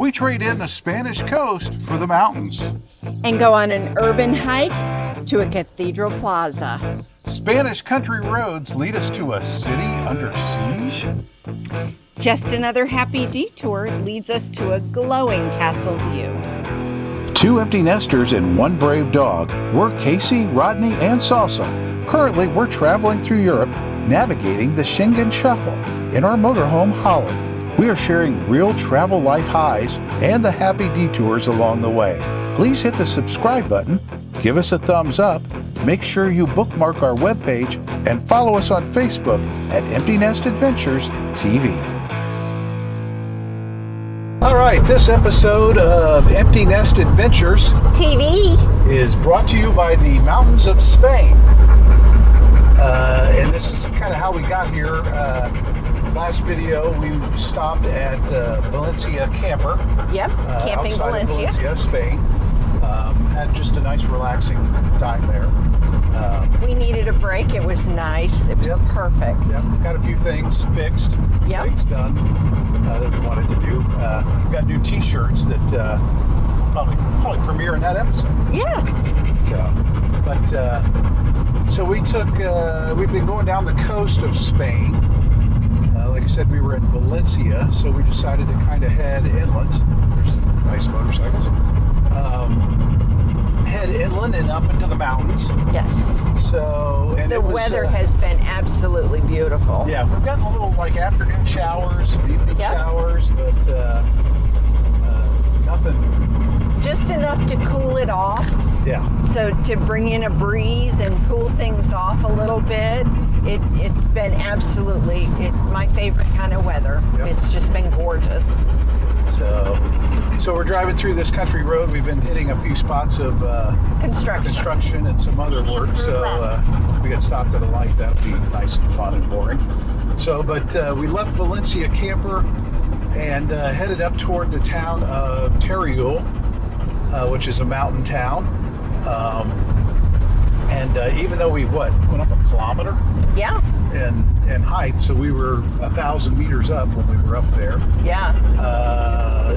we trade in the Spanish coast for the mountains. And go on an urban hike to a cathedral plaza. Spanish country roads lead us to a city under siege. Just another happy detour leads us to a glowing castle view. 2 empty nesters and 1 brave dog. We're Kasey, Rodney, and Salsa. Currently, we're traveling through Europe, navigating the Schengen Shuffle in our motorhome, Holland. We are sharing real travel life highs and the happy detours along the way. Please hit the subscribe button, give us a thumbs up, make sure you bookmark our webpage, and follow us on Facebook at Empty Nest Adventures TV. All right, this episode of Empty Nest Adventures TV is brought to you by the mountains of Spain. And this is kind of how we got here. Last video, we stopped at Valencia Camper. Yep, Camping outside Valencia. Of Valencia, Spain. Had just a nice relaxing time there. We needed a break. It was nice. It was perfect. Yep, got a few things fixed, things done that we wanted to do. We got new t-shirts that probably premiere in that episode. Yeah. So we've been going down the coast of Spain. Like I said, we were in Valencia, so we decided to kind of head inland. There's nice motorcycles. Head inland and up into the mountains. Yes. So the weather has been absolutely beautiful. Yeah, we've gotten a little afternoon showers, evening showers, but nothing. Just enough to cool it off. Yeah. So to bring in a breeze and cool things off a little bit. It's been absolutely my favorite kind of weather. Yep. It's just been gorgeous. So we're driving through this country road. We've been hitting a few spots of construction and some other work. So we got stopped at a light. That'll be nice and fun and boring. But we left Valencia Camper and headed up toward the town of Teruel, which is a mountain town. And even though we went up a kilometer? Yeah. In height, so we were 1,000 meters up when we were up there. Yeah.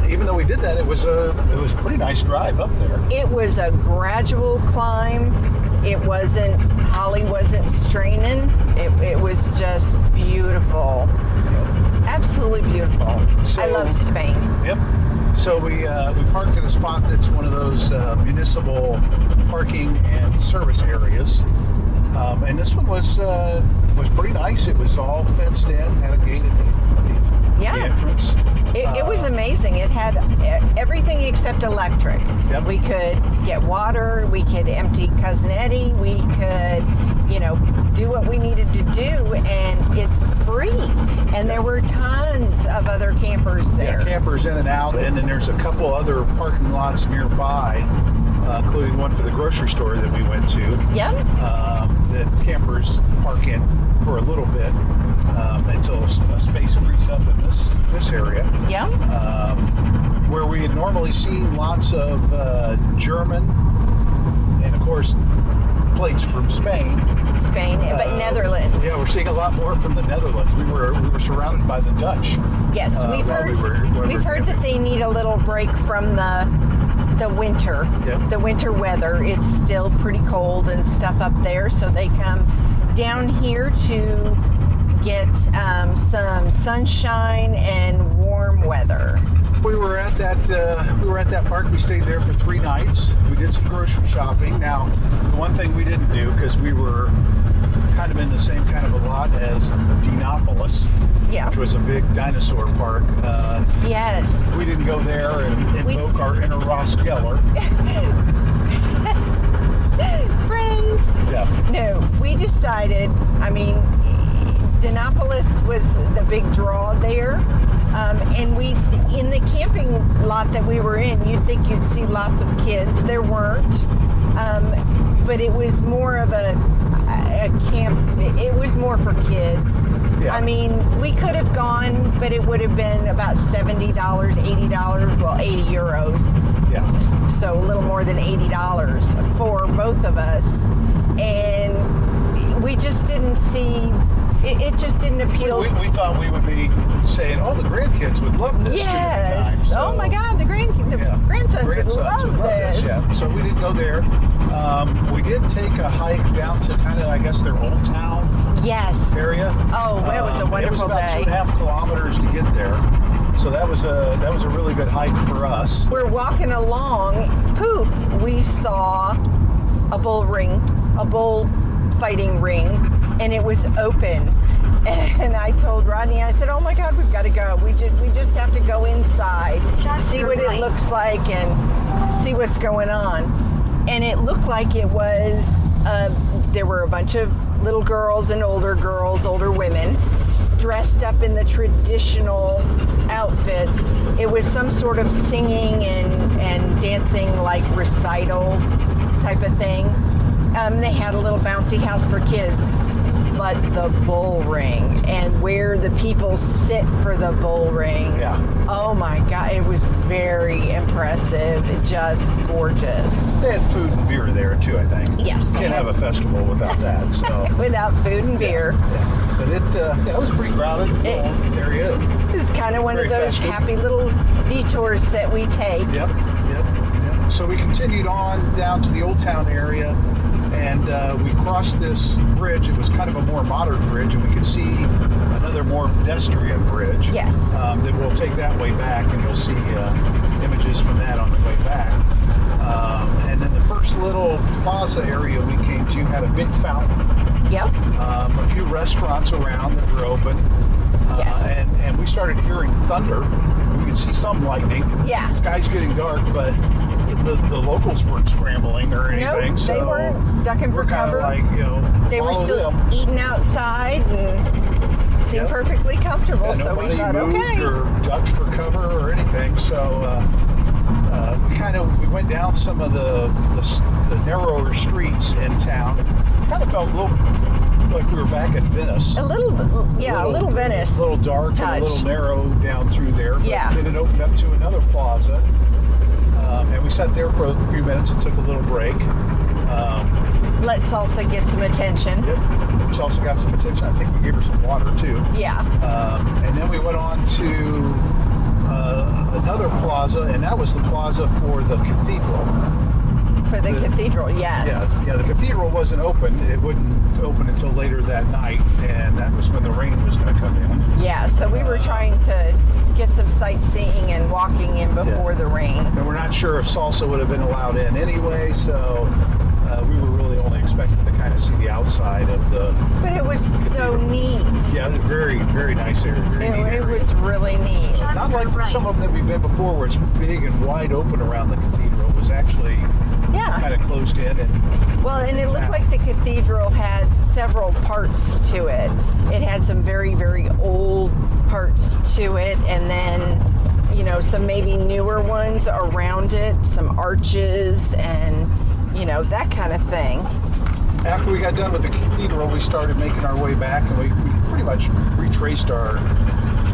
Even though we did that, it was a pretty nice drive up there. It was a gradual climb. Holly wasn't straining. It was just beautiful. Absolutely beautiful. I love Spain. Yep. So we parked in a spot that's one of those municipal parking and service areas, and this one was pretty nice. It was all fenced in, had a gate at the entrance. It was amazing. It had everything except electric. Yep. We could get water. We could empty Cousin Eddie. We could, do what we needed to do, and it's free. And there were tons of other campers there. Yeah, campers in and out, and then there's a couple other parking lots nearby, including one for the grocery store that we went to. Yep. That campers park in for a little bit until space frees up in this area. Yeah. Where we had normally seen lots of German and, of course, plates from Spain. But Netherlands. Yeah, we're seeing a lot more from the Netherlands. We were surrounded by the Dutch. Yes, we've heard that they need a little break from the winter. Yep. The winter weather. It's still pretty cold and stuff up there, so they come down here to get some sunshine and warm weather. We were at that park. We stayed there for 3 nights. We did some grocery shopping. Now, the one thing we didn't do, because we were kind of in the same kind of a lot as Dinopolis, which was a big dinosaur park. Yes. We didn't go there and invoke our inner Ross Geller. Friends. Yeah. No, we decided, Dinopolis was the big draw there. And in the camping lot that we were in, you'd think you'd see lots of kids. There weren't. But it was more of a camp. It was more for kids. Yeah. We could have gone, but it would have been about $70, $80, well, 80 euros. Yeah. So a little more than $80 for both of us. And we just didn't see, it just didn't appeal. We thought we would be saying, oh, the grandkids would love this. Yes. So, oh my God, the So we didn't go there. We did take a hike down to kind of, I guess, their old town Yes. area. Oh, it was a wonderful It was about day. 2.5 kilometers to get there. So that was a really good hike for us. We're walking along, poof, we saw a bullfighting ring, and it was open. And I told Rodney, I said, "Oh my God, we've got to go. We just have to go inside, see what it looks like, and see what's going on." And it looked like it was. There were a bunch of little girls and older women, dressed up in the traditional outfits. It was some sort of singing and dancing, like recital type of thing. They had a little bouncy house for kids. But the bullring and where the people sit for the bullring. Yeah. Oh my God, it was very impressive. Just gorgeous. They had food and beer there too, I think. Yes. You can't have a festival without that. So Without food and beer. Yeah. But it was pretty crowded area. This is kind of one of Very those festive. happy little detours that we take. Yep. So we continued on down to the Old Town area, and we crossed this bridge. It was kind of a more modern bridge, and we could see another more pedestrian bridge. Yes. That we'll take that way back, and you'll see images from that on the way back. And then the first little plaza area we came to had a big fountain. Yep. A few restaurants around that were open. Yes. And we started hearing thunder. We could see some lightning. Yeah. Sky's getting dark, but the locals weren't scrambling or anything. Nope, so they weren't ducking for we're kind cover. of like, They were follow still them. eating outside and seemed Yep. perfectly comfortable. Yeah, So we nobody thought, moved okay. or ducked for cover or anything. So we went down some of the narrower streets in town. Kind of felt a little like we were back in Venice. A little Venice. A little dark touch. and a little narrow down through there. But Yeah. then it opened up to another plaza. And we sat there for a few minutes and took a little break. Let Salsa get some attention. Yep. Salsa got some attention. I think we gave her some water too. Yeah. And then we went on to another plaza, and that was the plaza for the cathedral. For the cathedral, yes. Yeah, the cathedral wasn't open. It wouldn't open until later that night, and that was when the rain was going to come in. Yeah, so we were trying to get some sightseeing and walking in before the rain. And we're not sure if Salsa would have been allowed in anyway, so we were really only expecting to kind of see the outside of the... But it was so neat. Yeah, it was a very, very nice area. Very neat It area. was really neat. Not like some of them that we've been before where it's big and wide open around the cathedral. It was actually Yeah. kind of closed in. Well, and it looked like the cathedral had several parts to it. It had some very, very old parts to it, and then, some maybe newer ones around it, some arches and, that kind of thing. After we got done with the cathedral, we started making our way back, and we pretty much retraced our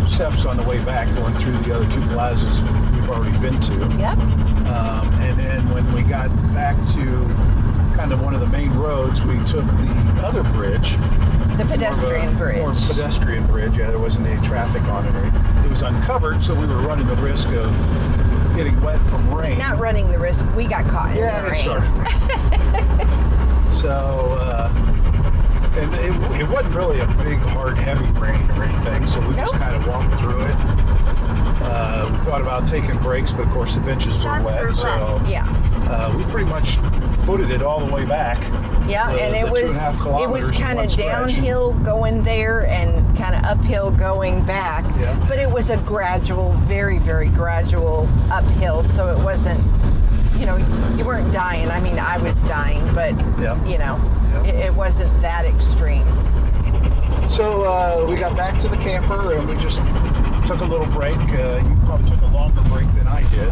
steps on the way back, going through the other two plazas we've already been to. Yep. And then when we got back to kind of one of the main roads, we took the other bridge. The pedestrian bridge. More pedestrian bridge. Yeah, there wasn't any traffic on it. It was uncovered, so we were running the risk of getting wet from rain. Not running the risk. We got caught in the Yeah, rain. it started. So, and it wasn't really a big, hard, heavy rain or anything, so we just Nope. kind of walked through it. We thought about taking breaks, but of course the benches were wet, so Yeah. we pretty much footed it all the way back. Yeah, the- and the it was 2.5 kilometers in kind one of stretch. downhill going there and kind of uphill going back. Yeah. But it was a gradual, very, very gradual uphill, so it wasn't, you weren't dying. I mean, I was dying, but Yeah. Yeah. it wasn't that extreme. So we got back to the camper and we just took a little break. You probably took a longer break than I did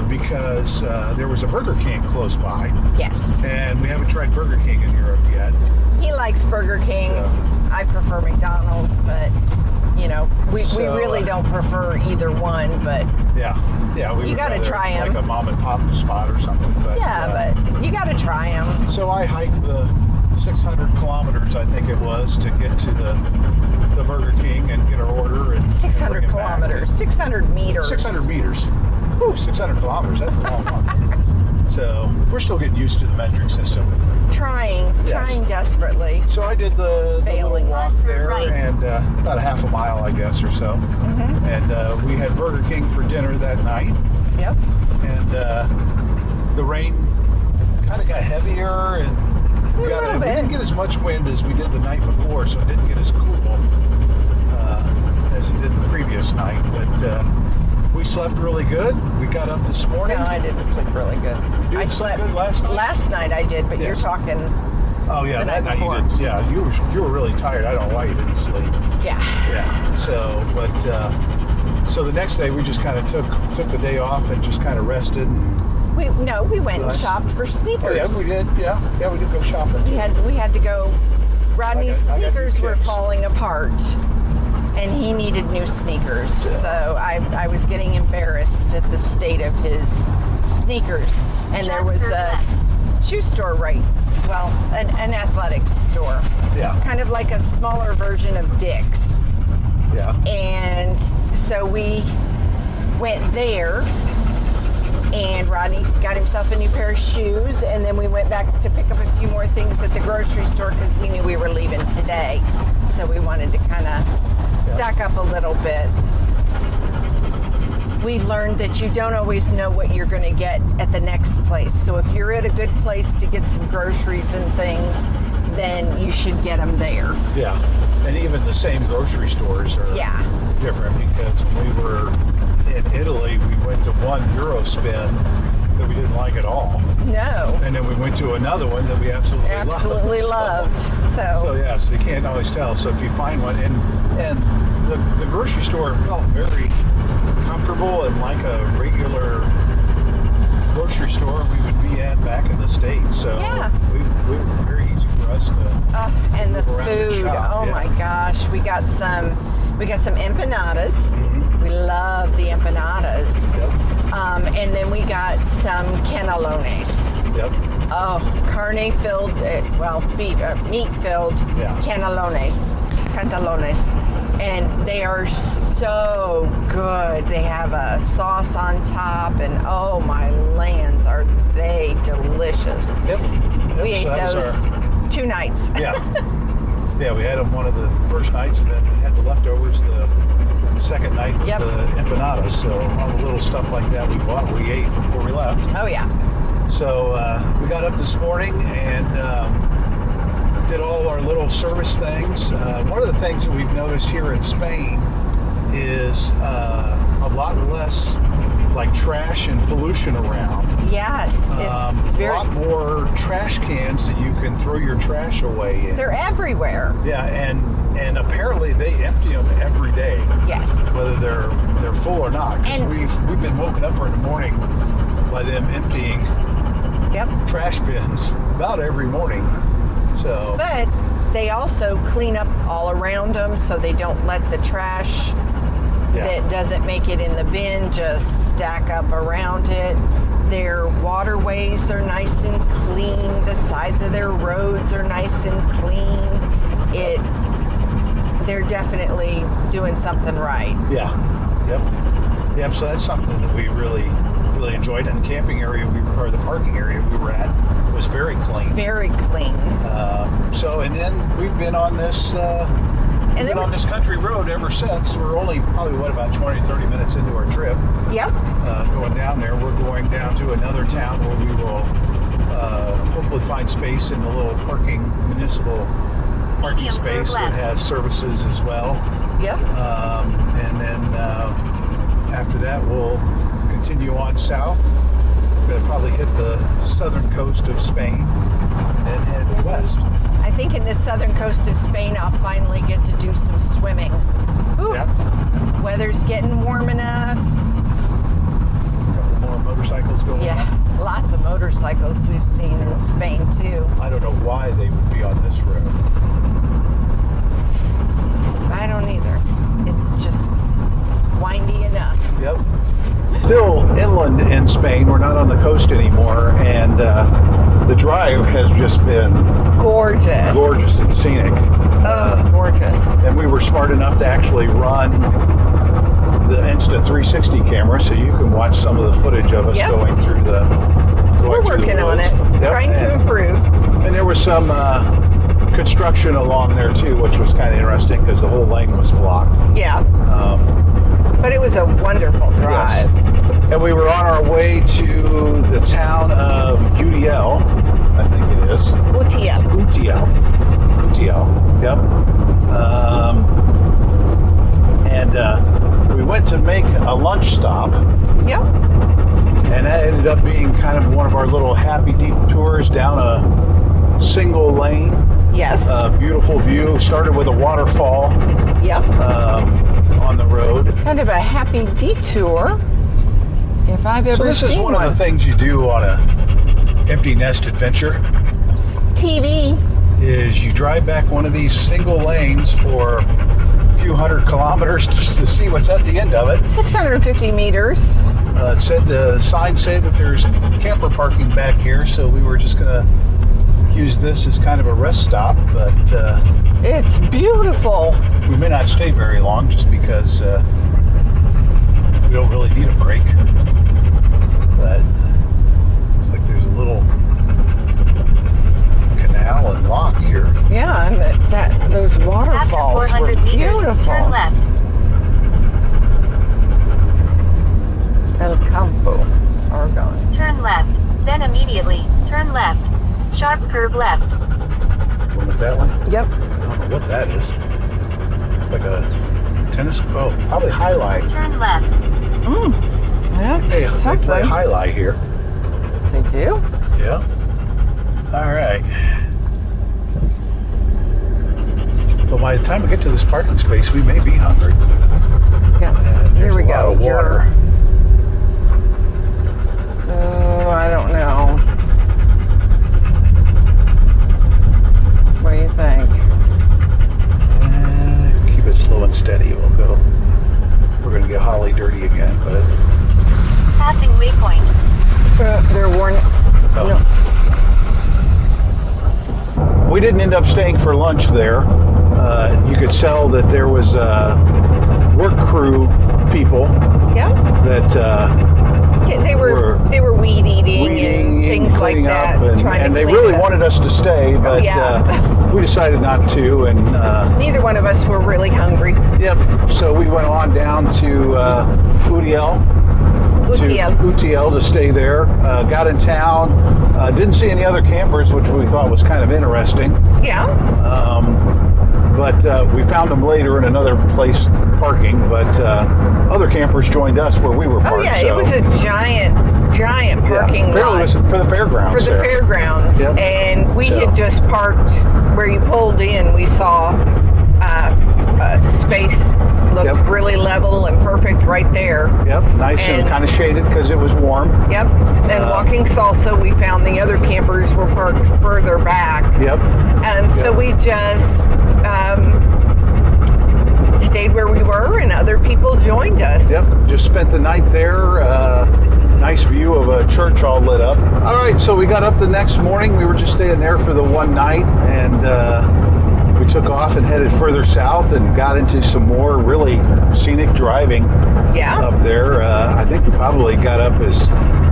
because there was a Burger King close by, Yes. and we haven't tried Burger King in Europe yet. He likes Burger King. So- I prefer McDonald's, but we So, really don't prefer either one. But Yeah, we You would gotta rather try 'em. like a mom and pop spot or something. But, but you got to try them. So I hiked the 600 kilometers, I think it was, to get to the Burger King and get our order. And 600 bring it back. kilometers, 600 meters. 600 meters. Ooh, 600 kilometers, that's a long one. So we're still getting used to the metric system. Trying desperately. So I did the little Failing. walk there, Right. and about a half a mile, I guess, or so. Mm-hmm. And we had Burger King for dinner that night. Yep. And the rain kind of got heavier, and we didn't get as much wind as we did the night before, so it didn't get as cool as it did the previous night. But we slept really good. We got up this morning. No, I didn't sleep really good. You I didn't sleep good last night? Last night I did, but Yes. you're talking. Oh yeah, the that night night you before. didn't. Yeah, you were really tired. I don't know why you didn't sleep. Yeah. Yeah. So, but so the next day we just kind of took the day off and just kind of rested. And, We went and Nice. shopped for sneakers. oh yeah, we did. Yeah, we did go shopping. We had to go. Rodney's I got new sneakers were kicks. falling apart, and he needed new sneakers. So I was getting embarrassed at the state of his sneakers. And there was a shoe store an athletics store, Yeah. kind of like a smaller version of Dick's. Yeah. And so we went there, and Rodney got himself a new pair of shoes, and then we went back to pick up a few more things at the grocery store because we knew we were leaving today. So we wanted to kind of stack up a little bit. We've learned that you don't always know what you're going to get at the next place. So if you're at a good place to get some groceries and things, then you should get them there. Yeah. And even the same grocery stores are different, because when we were in Italy, we went to one Euro spin that we didn't like at all. No. And then we went to another one that we absolutely loved. So yeah, so you can't always tell. So if you find one, and the grocery store felt very comfortable and like a regular grocery store we would be at back in the States. So we were very easy for us to and the move around and food. shop, Oh yeah. my gosh, we got some empanadas. We love the empanadas. Yep. And then we got some canelones. Yep. Oh, carne filled, beef, meat filled canelones. And they are so good. They have a sauce on top, and oh my lands, are they delicious. Yep. We ate So that was those 2 nights. Yeah. Yeah, we had them one of the first nights, and then we had the leftovers the second night with the empanadas. So all the little stuff like that we ate before we left. Oh yeah. So we got up this morning and did all our little service things. One of the things that we've noticed here in Spain is a lot less like trash and pollution around. Yes, it's A lot more trash cans that you can throw your trash away in. They're everywhere. Yeah, and apparently they empty them every day. Yes. Whether they're full or not. 'Cause And we've been woken up in the morning by them emptying trash bins about every morning. So. But they also clean up all around them, so they don't let the trash that doesn't make it in the bin just stack up around it. Their waterways are nice and clean. The sides of their roads are nice and clean. They're definitely doing something right. Yeah. Yep. So that's something that we really enjoyed. And the camping area or the parking area we were at was very clean. Very clean. And then we've been on this on this country road ever since. We're only probably about 20, 30 minutes into our trip. Yep. Going down there, we're going down to another town where we will hopefully find space in the little municipal parking space that has services as well. Yep. And then after that, we'll continue on south. We're going to probably hit the southern coast of Spain and then head west. I think in the southern coast of Spain, I'll finally get to do some swimming. Ooh, weather's getting warm enough. A couple more motorcycles going on. Lots of motorcycles we've seen in Spain too. I don't know why they would be on this road. I don't either. It's just windy enough. Yep. Still inland in Spain. We're not on the coast anymore, and the drive has just been gorgeous and scenic. Oh, gorgeous. And we were smart enough to actually run the Insta 360 camera, so you can watch some of the footage of us going through We're working on it, trying to improve. And there was some construction along there too, which was kind of interesting because the whole lane was blocked. Yeah. But it was a wonderful drive. Yes. And we were on our way to the town of UDL, I think it is. Utiel. Yep. And we went to make a lunch stop. Yep. And that ended up being kind of one of our little happy detours down a single lane. Yes. Beautiful view. Started with a waterfall. Yep. On the road. Kind of a happy detour, if I've ever seen one. So this is one of the things you do on a empty nest adventure. TV. Is you drive back one of these single lanes for a few hundred kilometers just to see what's at the end of it. 650 meters. It said the signs say that there's camper parking back here, so we were just gonna use this as kind of a rest stop, but it's beautiful. We may not stay very long just because we don't really need a break. But it's like there's a little canal and lock here. Yeah, and those waterfalls After 400 were meters, beautiful. turn left. El Campo, Oregon. Turn left. Then immediately, turn left. Sharp curve left. Going with that one? Yep. I don't know what that is. It's like a tennis, probably highlight. Turn left. That's They something. play highlight here. They do? Yeah. All right. But by the time we get to this parking space, we may be hungry. Yeah. And Here there's we a lot go. of water. Oh, I don't know. What do you think? Keep it slow and steady. We'll go. We're going to get Holly dirty again, but Passing waypoint. They're warning. oh. We didn't end up staying for lunch there. You could tell that there was work crew people Yeah. that They were weed eating and things like cleaning that. up, trying to and they clean really it up. wanted us to stay, but yeah. we decided not to. And Neither one of us were really hungry. yep, so we went on down to Utiel. Utiel to stay there. Got in town. Didn't see any other campers, which we thought was kind of interesting. Yeah. But we found them later in another place parking. But other campers joined us where we were parked. Oh yeah, so. it was a giant parking Apparently lot. it was for the fairgrounds. For the there. fairgrounds. Yep. And we So. had just parked where you pulled in. We saw space looked Yep. really level and perfect right there. Yep, nice and And- kind of shaded because it was warm. Yep. Then walking Salsa, we found the other campers were parked further back. Yep. So Yep. we just stayed where we were, and other people joined us. Yep, just spent the night there. Nice view of a church all lit up. All right, so we got up the next morning. We were just staying there for the one night, and we took off and headed further south and got into some more really scenic driving Yeah. up there. I think we probably got up as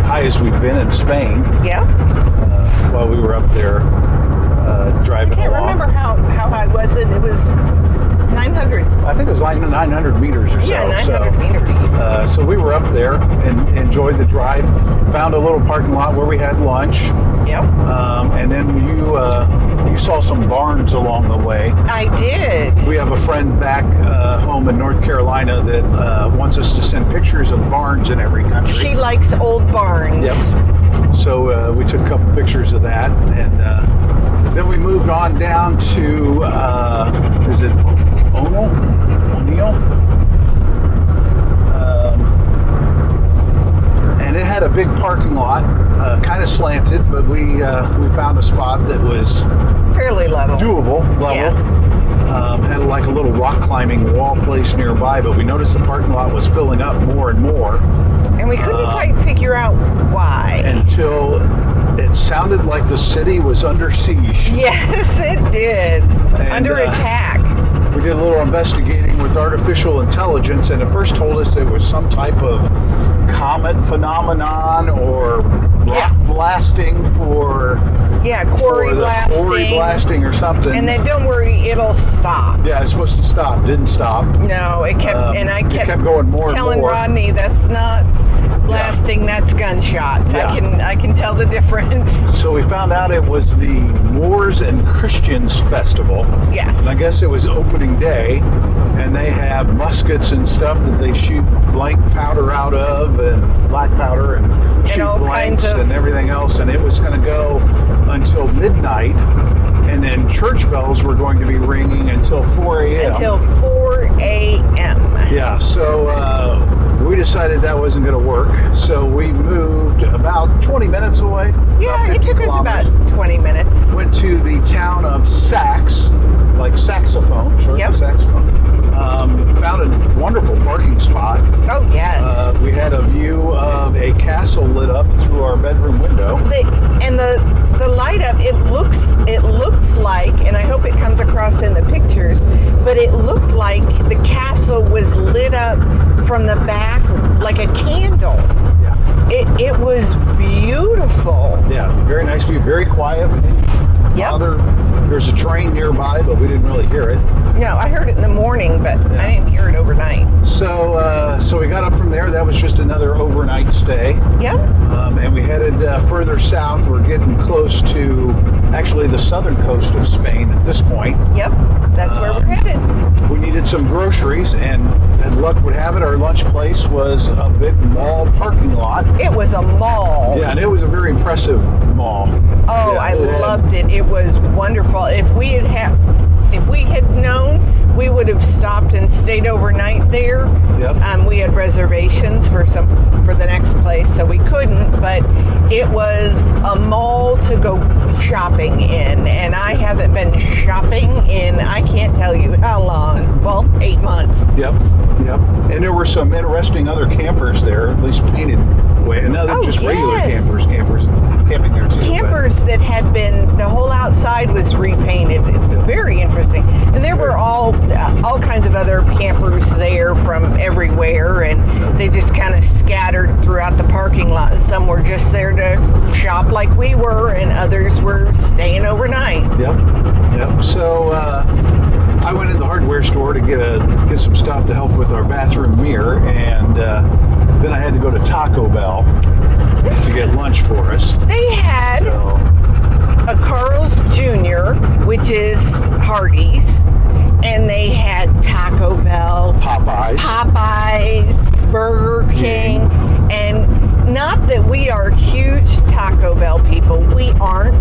high as we've been in Spain Yeah. while we were up there driving I can't along. remember how high was it. It was 900. I think it was like 900 meters or so. Yeah, 900 meters. So we were up there and enjoyed the drive. Found a little parking lot where we had lunch, Yep. and then you saw some barns along the way. I did. We have a friend back home in North Carolina that wants us to send pictures of barns in every country. She likes old barns. Yep. So we took a couple pictures of that, and then we moved on down to is it Onil? And it had a big parking lot, kind of slanted, but we found a spot that was Fairly level. doable, level. Yeah. Had like a little rock climbing wall place nearby, but we noticed the parking lot was filling up more and more And we couldn't quite figure out why. until it sounded like the city was under siege. Yes, it did. Under attack. We did a little investigating with artificial intelligence, and it first told us there was some type of comet phenomenon or rock blasting for quarry the blasting. quarry blasting or something. And then don't worry, it'll stop. Yeah, it's supposed to stop. Didn't stop. No, it kept, and I kept going more and telling more. Rodney that's not blasting, that's gunshots. Yeah. I can tell the difference. So we found out it was the Moors and Christians Festival. Yes. And I guess it was opening day, and they have muskets and stuff that they shoot blank powder out of, and black powder, and shoot all blanks kinds of- and everything else. And it was going to go until midnight, and then church bells were going to be ringing until 4 a.m. Until 4 a.m. Yeah, so we decided that wasn't going to work, so we moved about 20 minutes away. Yeah, about it 50 took us about kilometers. 20 minutes. Went to the town of Sax, like saxophone, short Yep. for saxophone. Found a wonderful parking spot. Oh, yes. We had a view of a castle lit up through our bedroom window. The light up, it looked like, and I hope it comes across in the pictures, but it looked like the castle was lit up from the back like a candle. Yeah, It was beautiful. yeah, very nice view, very quiet. We didn't Yep. bother. There's a train nearby, but we didn't really hear it. No, I heard it in the morning, but I didn't hear it overnight. So we got up from there. That was just another overnight stay. Yep. And we headed further south. We're getting close to actually the southern coast of Spain at this point. Yep. That's where we're headed. We needed some groceries, and luck would have it, our lunch place was a big mall parking lot. It was a mall. Yeah, and it was a very impressive mall. Oh, Yeah, I it had- loved it. It was wonderful. If we had known, we would have stopped and stayed overnight there. Yep. We had reservations for the next place, so we couldn't. But it was a mall to go shopping in, and I haven't been shopping in I can't tell you how long. Well, 8 months. Yep. And there were some interesting other campers there, at least painted way. Another Oh, just regular yes. campers camping there too. but- Campers that had been, the whole outside was repainted. Very interesting. And there were all kinds of other campers there from everywhere, and they just kind of scattered throughout the parking lot. Some were just there to shop like we were, and others were staying overnight. Yep. So I went in the hardware store to get some stuff to help with our bathroom mirror, and then I had to go to Taco Bell to get lunch for us. They had So a Carl's Jr., which is Hardee's, and they had Taco Bell, Popeyes. Burger King, and not that we are huge Taco Bell people. We aren't.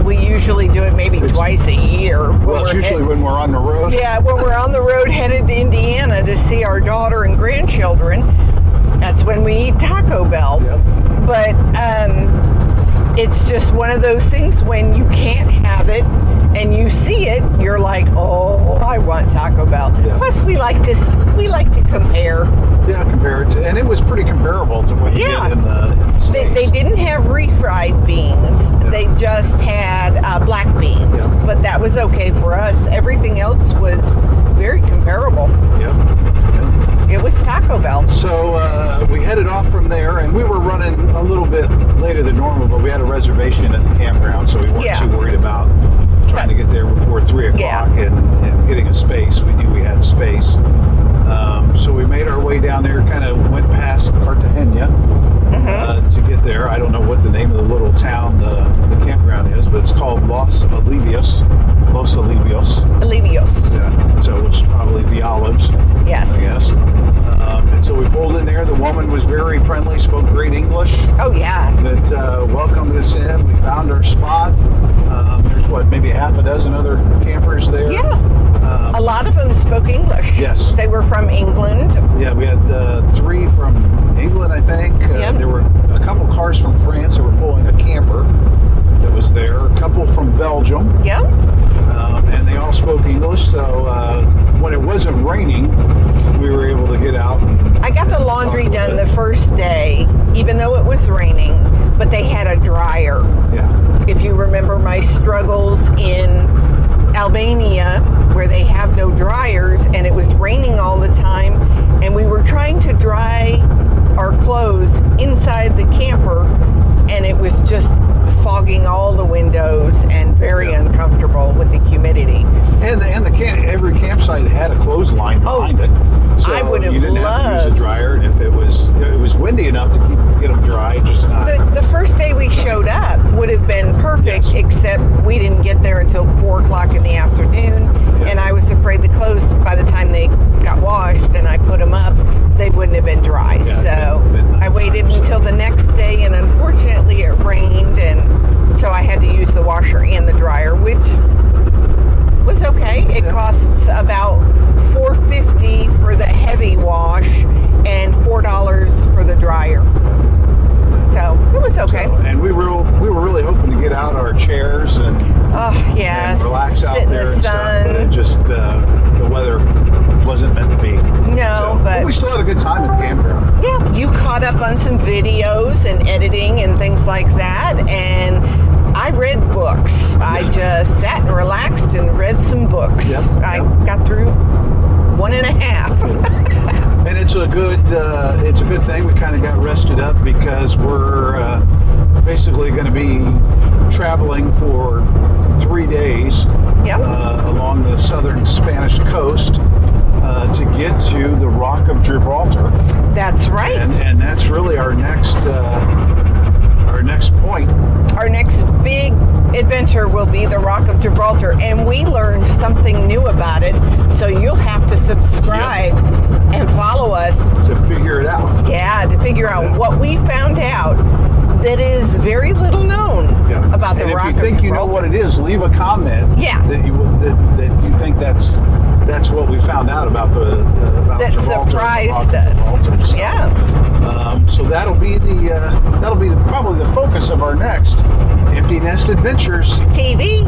We usually do it maybe twice a year. Well, it's usually when we're on the road. Yeah, when we're on the road headed to Indiana to see our daughter and grandchildren, that's when we eat Taco Bell. Yep. But it's just one of those things when you can't have it and you see it, you're like, oh, I want Taco Bell. Yeah. Plus, we like to compare. Yeah, compared to, and it was pretty comparable to what you Yeah. get in the States. They didn't have refried beans. Yeah. They just had black beans. Yeah. But that was okay for us. Everything else was very comparable. Yep. It was Taco Bell. So we headed off from there, and we were running a little bit later than normal, but we had a reservation at the campground, so we weren't Yeah. too worried about trying to get there before 3 o'clock Yeah. and getting a space. We knew we had space. So we made our way down there, kind of went past Cartagena to get there. I don't know what the name of the little town the campground is, but it's called Los Olivos. Olivos. Yeah. So which is probably the olives. Yes. I guess. And so we pulled in there. The woman was very friendly, spoke great English. Oh, yeah. That welcomed us in. We found our spot. There's maybe half a dozen other campers there. Yeah. A lot of them spoke English. Yes. They were from England. Yeah, we had 3 from England, I think. Yep. There were a couple cars from France that were pulling a camper that was there. A couple from Belgium. Yeah. And they all spoke English. So when it wasn't raining, we were able to get out. I got the laundry Talk a done little the first day, even though it was raining, but they had a dryer. Yeah. If you remember my struggles in Albania, where they have no dryers, and it was raining all the time, and we were trying to dry our clothes inside the camper, was just fogging all the windows and very uncomfortable with the humidity. And every campsite had a clothesline behind it. So I would have you didn't have to use loved a dryer, and if it was windy enough to get them dry, just not. the first day we showed up would have been perfect, except we didn't get there until 4 o'clock in the afternoon, and I was afraid the clothes, by the time they got washed and I put them up, they wouldn't have been dry. Yeah, so midnight I waited time, until the next day, and unfortunately it rained, and so I had to use the washer and the dryer, which was okay. It costs about $4.50 for the heavy wash and $4 for the dryer. So it was okay. And we were really hoping to get out our chairs and and relax out sit in there the and sun. stuff, but it just the weather wasn't meant to be. No, but we still had a good time at the campground. yeah, you caught up on some videos and editing and things like that, and I read books. I just sat and relaxed and read some books. I got through 1.5. And it's a good thing we kind of got rested up, because we're basically going to be traveling for 3 days along the southern Spanish coast to get to the Rock of Gibraltar. That's right. And that's really our next point. Our next big adventure will be the Rock of Gibraltar, and we learned something new about it, so you'll have to subscribe and follow us to figure it out. Yeah, to figure out what we found out that is very little known about the Rock of Gibraltar. And if you think you know what it is, leave a comment that you think that's what we found out about about that Gibraltar, surprised us. So, so that'll be probably the focus of our next Empty Nest Adventures TV.